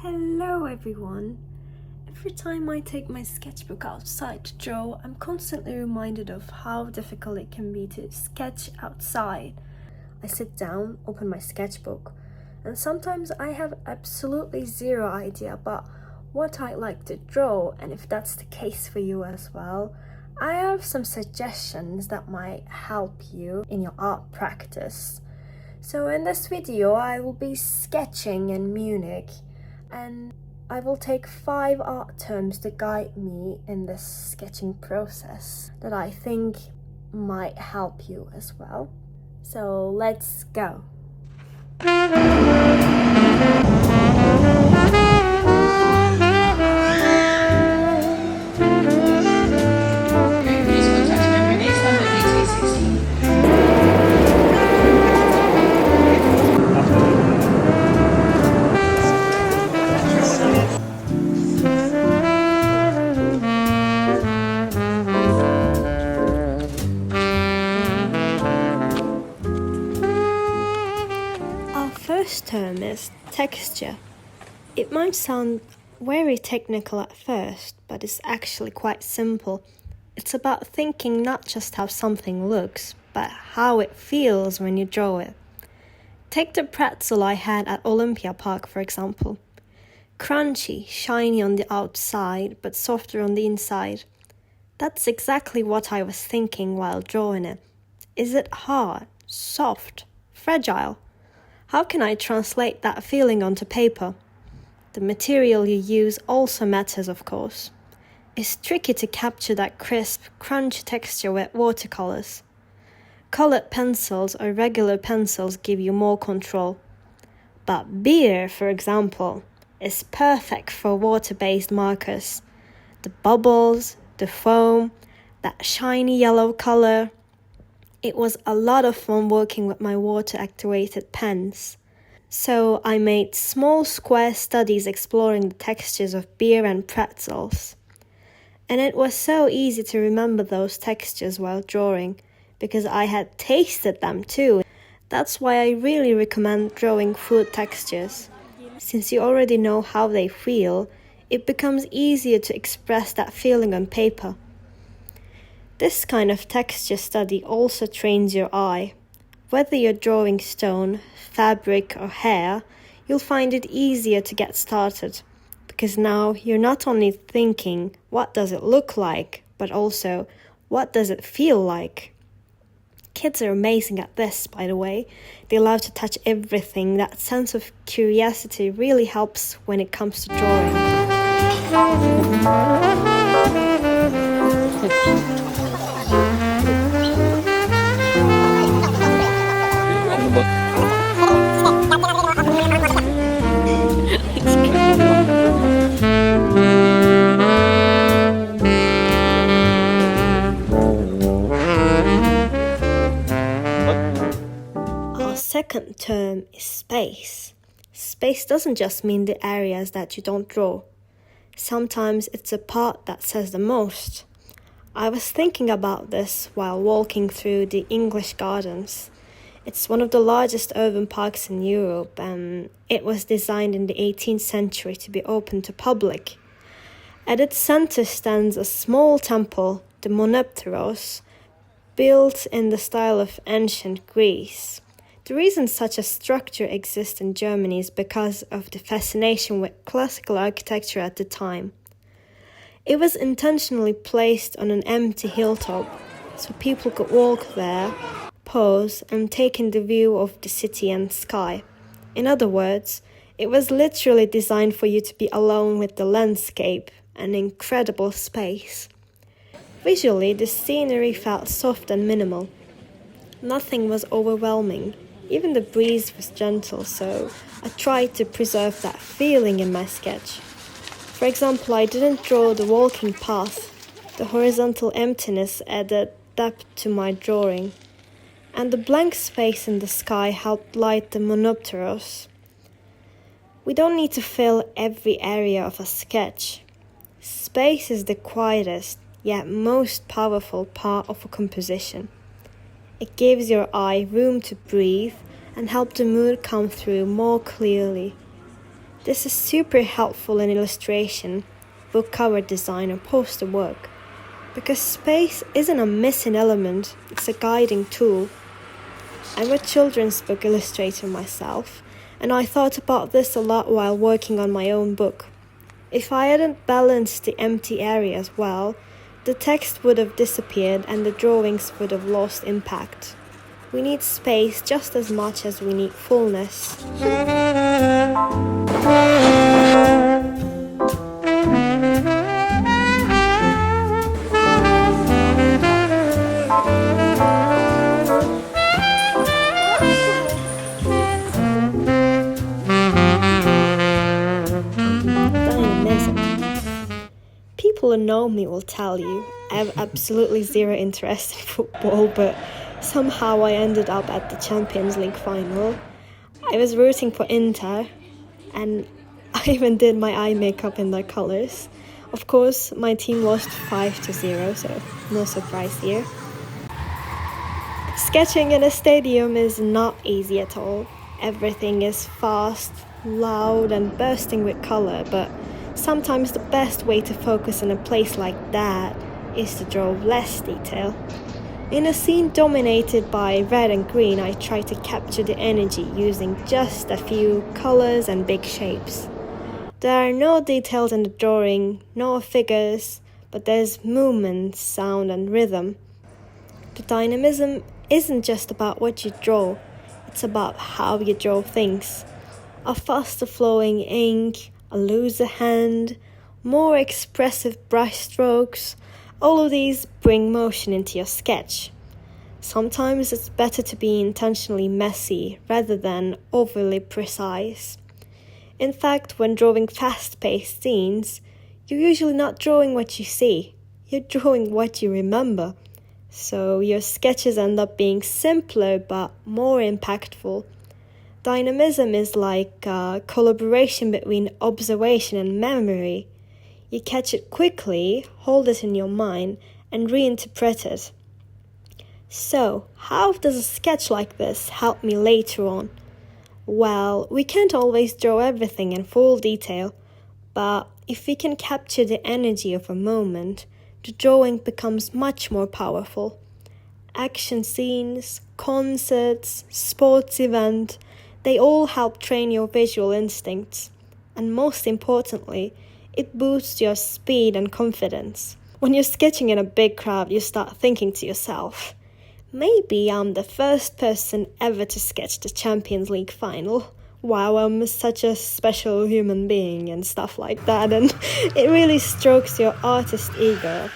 Hello everyone! Every time I take my sketchbook outside to draw, I'm constantly reminded of how difficult it can be to sketch outside. I sit down, open my sketchbook, and sometimes I have absolutely zero idea about what I'd like to draw, and if that's the case for you as well, I have some suggestions that might help you in your art practice. So in this video, I will be sketching in Munich, and I will take 5 art terms to guide me in this sketching process that I think might help you as well. So let's go! First term is texture. It might sound very technical at first, but it's actually quite simple. It's about thinking not just how something looks, but how it feels when you draw it. Take the pretzel I had at Olympia Park, for example. Crunchy, shiny on the outside, but softer on the inside. That's exactly what I was thinking while drawing it. Is it hard, soft, fragile? How can I translate that feeling onto paper? The material you use also matters, of course. It's tricky to capture that crisp, crunchy texture with watercolors. Colored pencils or regular pencils give you more control. But beer, for example, is perfect for water-based markers. The bubbles, the foam, that shiny yellow color. It was a lot of fun working with my water-activated pens. So I made small square studies exploring the textures of beer and pretzels. And it was so easy to remember those textures while drawing, because I had tasted them too. That's why I really recommend drawing food textures. Since you already know how they feel, it becomes easier to express that feeling on paper. This kind of texture study also trains your eye. Whether you're drawing stone, fabric or hair, you'll find it easier to get started. Because now you're not only thinking, what does it look like, but also, what does it feel like? Kids are amazing at this, by the way. They love to touch everything. That sense of curiosity really helps when it comes to drawing. Our second term is space. Space doesn't just mean the areas that you don't draw. Sometimes it's a part that says the most. I was thinking about this while walking through the English Gardens. It's one of the largest urban parks in Europe, and it was designed in the 18th century to be open to public. At its center stands a small temple, the Monopteros, built in the style of ancient Greece. The reason such a structure exists in Germany is because of the fascination with classical architecture at the time. It was intentionally placed on an empty hilltop, so people could walk there, pause, and take in the view of the city and sky. In other words, it was literally designed for you to be alone with the landscape, an incredible space. Visually, the scenery felt soft and minimal. Nothing was overwhelming. Even the breeze was gentle, so I tried to preserve that feeling in my sketch. For example, I didn't draw the walking path. The horizontal emptiness added depth to my drawing. And the blank space in the sky helped light the Monopteros. We don't need to fill every area of a sketch. Space is the quietest, yet most powerful part of a composition. It gives your eye room to breathe and help the mood come through more clearly. This is super helpful in illustration, book cover design, or poster work, because space isn't a missing element, it's a guiding tool. I'm a children's book illustrator myself, and I thought about this a lot while working on my own book. If I hadn't balanced the empty areas well, the text would have disappeared and the drawings would have lost impact. We need space just as much as we need fullness. Dynamism. People who know me will tell you I have absolutely zero interest in football, but somehow I ended up at the Champions League final. I was rooting for Inter, and I even did my eye makeup in their colours. Of course, my team lost 5-0, so no surprise here. Sketching in a stadium is not easy at all. Everything is fast, loud, and bursting with colour, but sometimes the best way to focus in a place like that is to draw less detail. In a scene dominated by red and green, I try to capture the energy using just a few colours and big shapes. There are no details in the drawing, no figures, but there's movement, sound, and rhythm. The dynamism isn't just about what you draw, it's about how you draw things. A faster flowing ink, a looser hand, more expressive brush strokes, all of these bring motion into your sketch. Sometimes it's better to be intentionally messy rather than overly precise. In fact, when drawing fast-paced scenes, you're usually not drawing what you see, you're drawing what you remember. So your sketches end up being simpler but more impactful. Dynamism is like a collaboration between observation and memory. You catch it quickly, hold it in your mind, and reinterpret it. So, how does a sketch like this help me later on? Well, we can't always draw everything in full detail, but if we can capture the energy of a moment, the drawing becomes much more powerful. Action scenes, concerts, sports events, they all help train your visual instincts. And most importantly, it boosts your speed and confidence. When you're sketching in a big crowd, you start thinking to yourself, maybe I'm the first person ever to sketch the Champions League final. Wow, I'm such a special human being and stuff like that. And it really strokes your artist ego.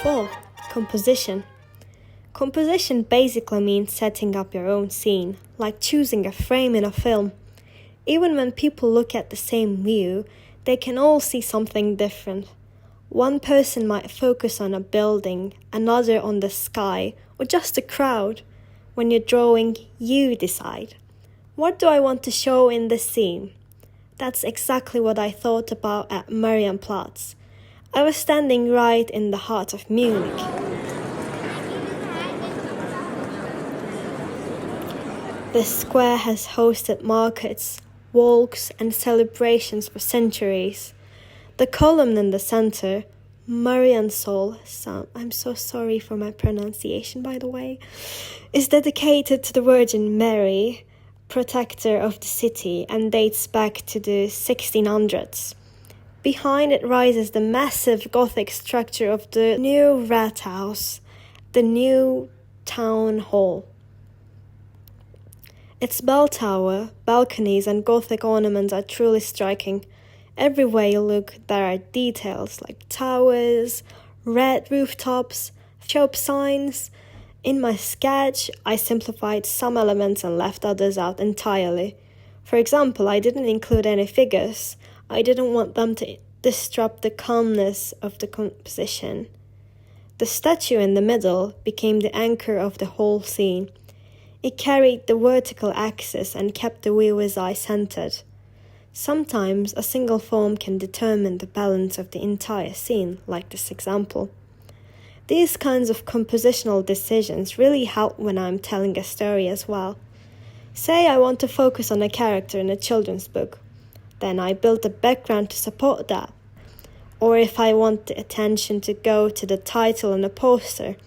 Four, composition. Composition basically means setting up your own scene, like choosing a frame in a film. Even when people look at the same view, they can all see something different. One person might focus on a building, another on the sky, or just a crowd. When you're drawing, you decide. What do I want to show in this scene? That's exactly what I thought about at Marienplatz. I was standing right in the heart of Munich. The square has hosted markets, walks, and celebrations for centuries. The column in the center, Mariensäule, I'm so sorry for my pronunciation, by the way, is dedicated to the Virgin Mary, protector of the city, and dates back to the 1600s. Behind it rises the massive Gothic structure of the new Rathaus, the new town hall. Its bell tower, balconies, and Gothic ornaments are truly striking. Everywhere you look, there are details like towers, red rooftops, shop signs. In my sketch, I simplified some elements and left others out entirely. For example, I didn't include any figures. I didn't want them to disrupt the calmness of the composition. The statue in the middle became the anchor of the whole scene. It carried the vertical axis and kept the viewer's eye centered. Sometimes a single form can determine the balance of the entire scene, like this example. These kinds of compositional decisions really help when I'm telling a story as well. Say I want to focus on a character in a children's book, then I build a background to support that. Or if I want the attention to go to the title on a poster,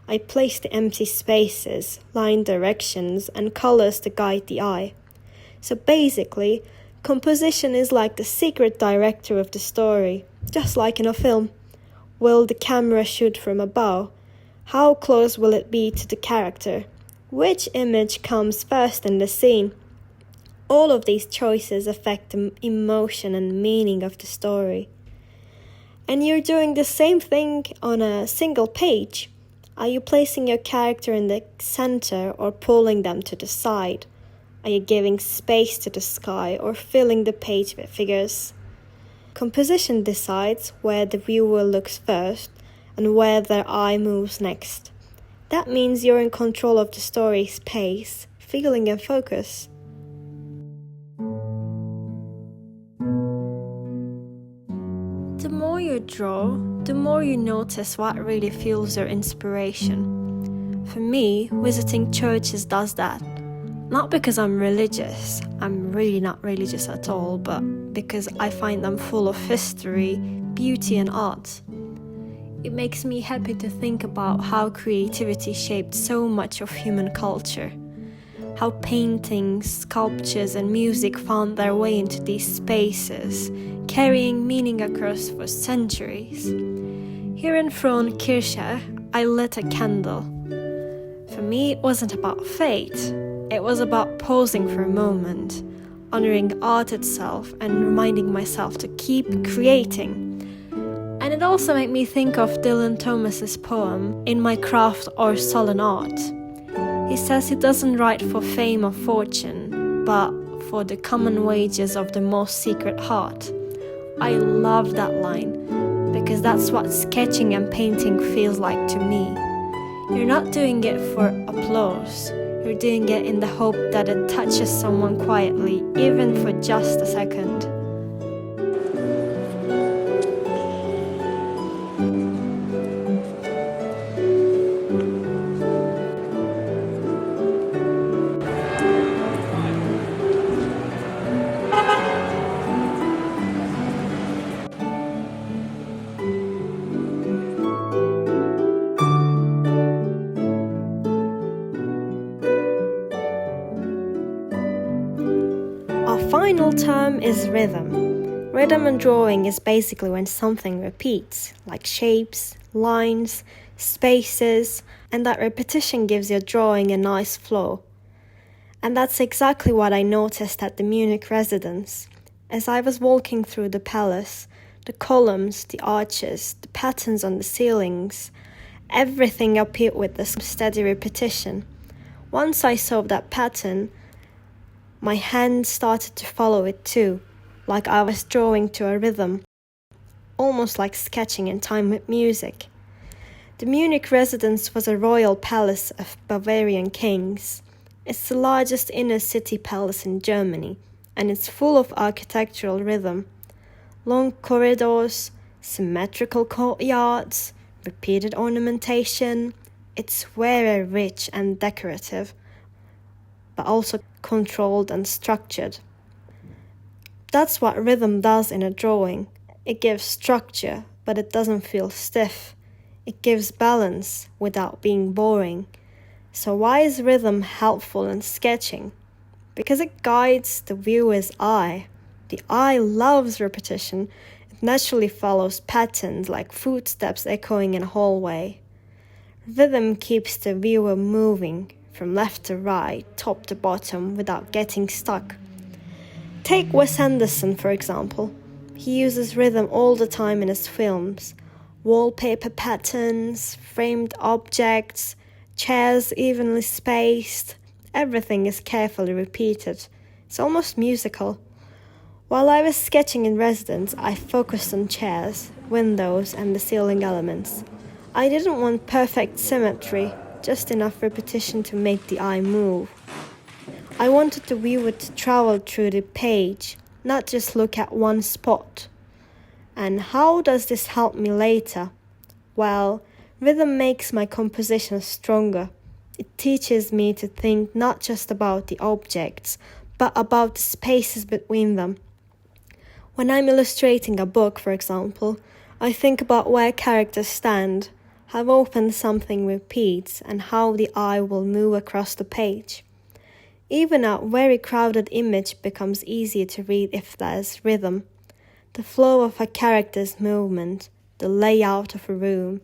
I place the empty spaces, line directions, and colors to guide the eye. So basically, composition is like the secret director of the story, just like in a film. Will the camera shoot from above? How close will it be to the character? Which image comes first in the scene? All of these choices affect the emotion and meaning of the story. And you're doing the same thing on a single page. Are you placing your character in the center or pulling them to the side? Are you giving space to the sky or filling the page with figures? Composition decides where the viewer looks first and where their eye moves next. That means you're in control of the story's pace, feeling and focus. The more you draw, the more you notice what really fuels your inspiration. For me, visiting churches does that. Not because I'm religious, I'm really not religious at all, but because I find them full of history, beauty and art. It makes me happy to think about how creativity shaped so much of human culture. How paintings, sculptures and music found their way into these spaces, carrying meaning across for centuries. Here in Frauenkirche, I lit a candle. For me, it wasn't about fate. It was about pausing for a moment, honoring art itself and reminding myself to keep creating. And it also made me think of Dylan Thomas's poem, In My Craft or Sullen Art. He says he doesn't write for fame or fortune, but for the common wages of the most secret heart. I love that line, because that's what sketching and painting feels like to me. You're not doing it for applause. You're doing it in the hope that it touches someone quietly, even for just a second. Our final term is rhythm. Rhythm in drawing is basically when something repeats, like shapes, lines, spaces, and that repetition gives your drawing a nice flow. And that's exactly what I noticed at the Munich residence. As I was walking through the palace, the columns, the arches, the patterns on the ceilings, everything appeared with this steady repetition. Once I saw that pattern, my hand started to follow it too, like I was drawing to a rhythm, almost like sketching in time with music. The Munich residence was a royal palace of Bavarian kings. It's the largest inner city palace in Germany, and it's full of architectural rhythm. Long corridors, symmetrical courtyards, repeated ornamentation. It's very rich and decorative, but also controlled and structured. That's what rhythm does in a drawing. It gives structure, but it doesn't feel stiff. It gives balance without being boring. So why is rhythm helpful in sketching? Because it guides the viewer's eye. The eye loves repetition. It naturally follows patterns like footsteps echoing in a hallway. Rhythm keeps the viewer moving from left to right, top to bottom, without getting stuck. Take Wes Anderson, for example. He uses rhythm all the time in his films. Wallpaper patterns, framed objects, chairs evenly spaced. Everything is carefully repeated. It's almost musical. While I was sketching in residence, I focused on chairs, windows, and the ceiling elements. I didn't want perfect symmetry, just enough repetition to make the eye move. I wanted the viewer to travel through the page, not just look at one spot. And how does this help me later? Well, rhythm makes my composition stronger. It teaches me to think not just about the objects, but about the spaces between them. When I'm illustrating a book, for example, I think about where characters stand, how often something repeats, and how the eye will move across the page. Even a very crowded image becomes easier to read if there's rhythm. The flow of a character's movement, the layout of a room,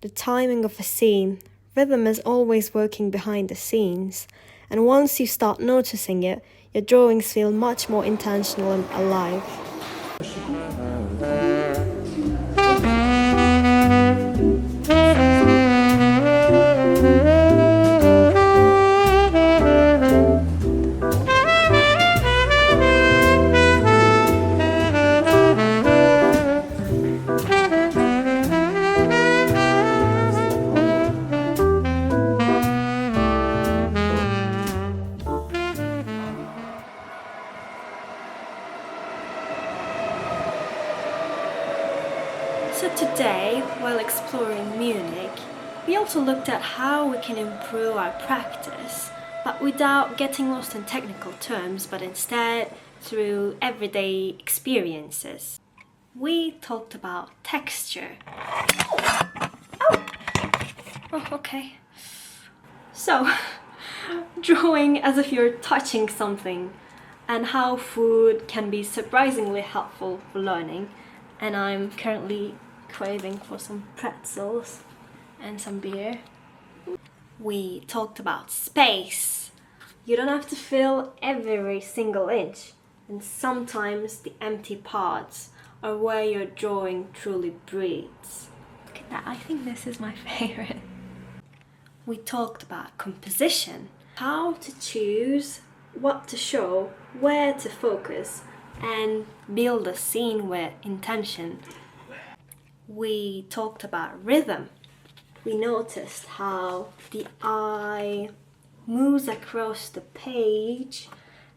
the timing of a scene. Rhythm is always working behind the scenes, and once you start noticing it, your drawings feel much more intentional and alive. So today, while exploring Munich, we also looked at how we can improve our practice, but without getting lost in technical terms, but instead through everyday experiences. We talked about texture. Oh, okay. So, drawing as if you're touching something, and how food can be surprisingly helpful for learning. And I'm currently craving for some pretzels and some beer. We talked about space. You don't have to fill every single inch, and sometimes the empty parts are where your drawing truly breathes. Look at that, I think this is my favorite. We talked about composition, how to choose what to show, where to focus, and build a scene with intention. We talked about rhythm. We noticed how the eye moves across the page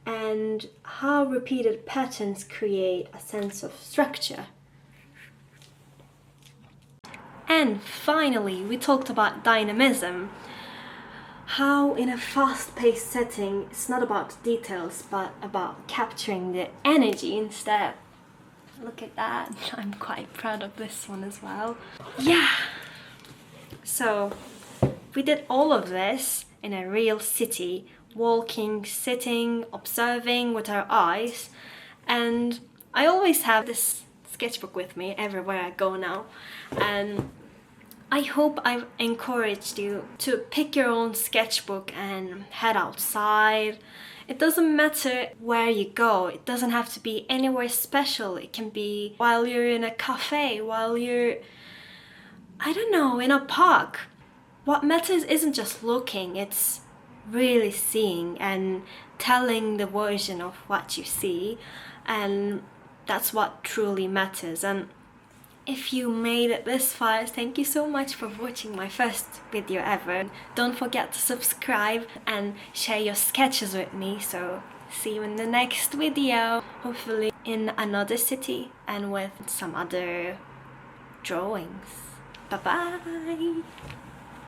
and how repeated patterns create a sense of structure. And finally, we talked about dynamism. How in a fast-paced setting, it's not about details, but about capturing the energy instead. Look at that, I'm quite proud of this one as well. Yeah! So, we did all of this in a real city, walking, sitting, observing with our eyes, and I always have this sketchbook with me everywhere I go now, and I hope I've encouraged you to pick your own sketchbook and head outside. It doesn't matter where you go, it doesn't have to be anywhere special. It can be while you're in a cafe, while you're, I don't know, in a park. What matters isn't just looking, it's really seeing and telling the version of what you see, and that's what truly matters. And if you made it this far, thank you so much for watching my first video ever. Don't forget to subscribe and share your sketches with me. So see you in the next video, hopefully in another city and with some other drawings. Bye bye!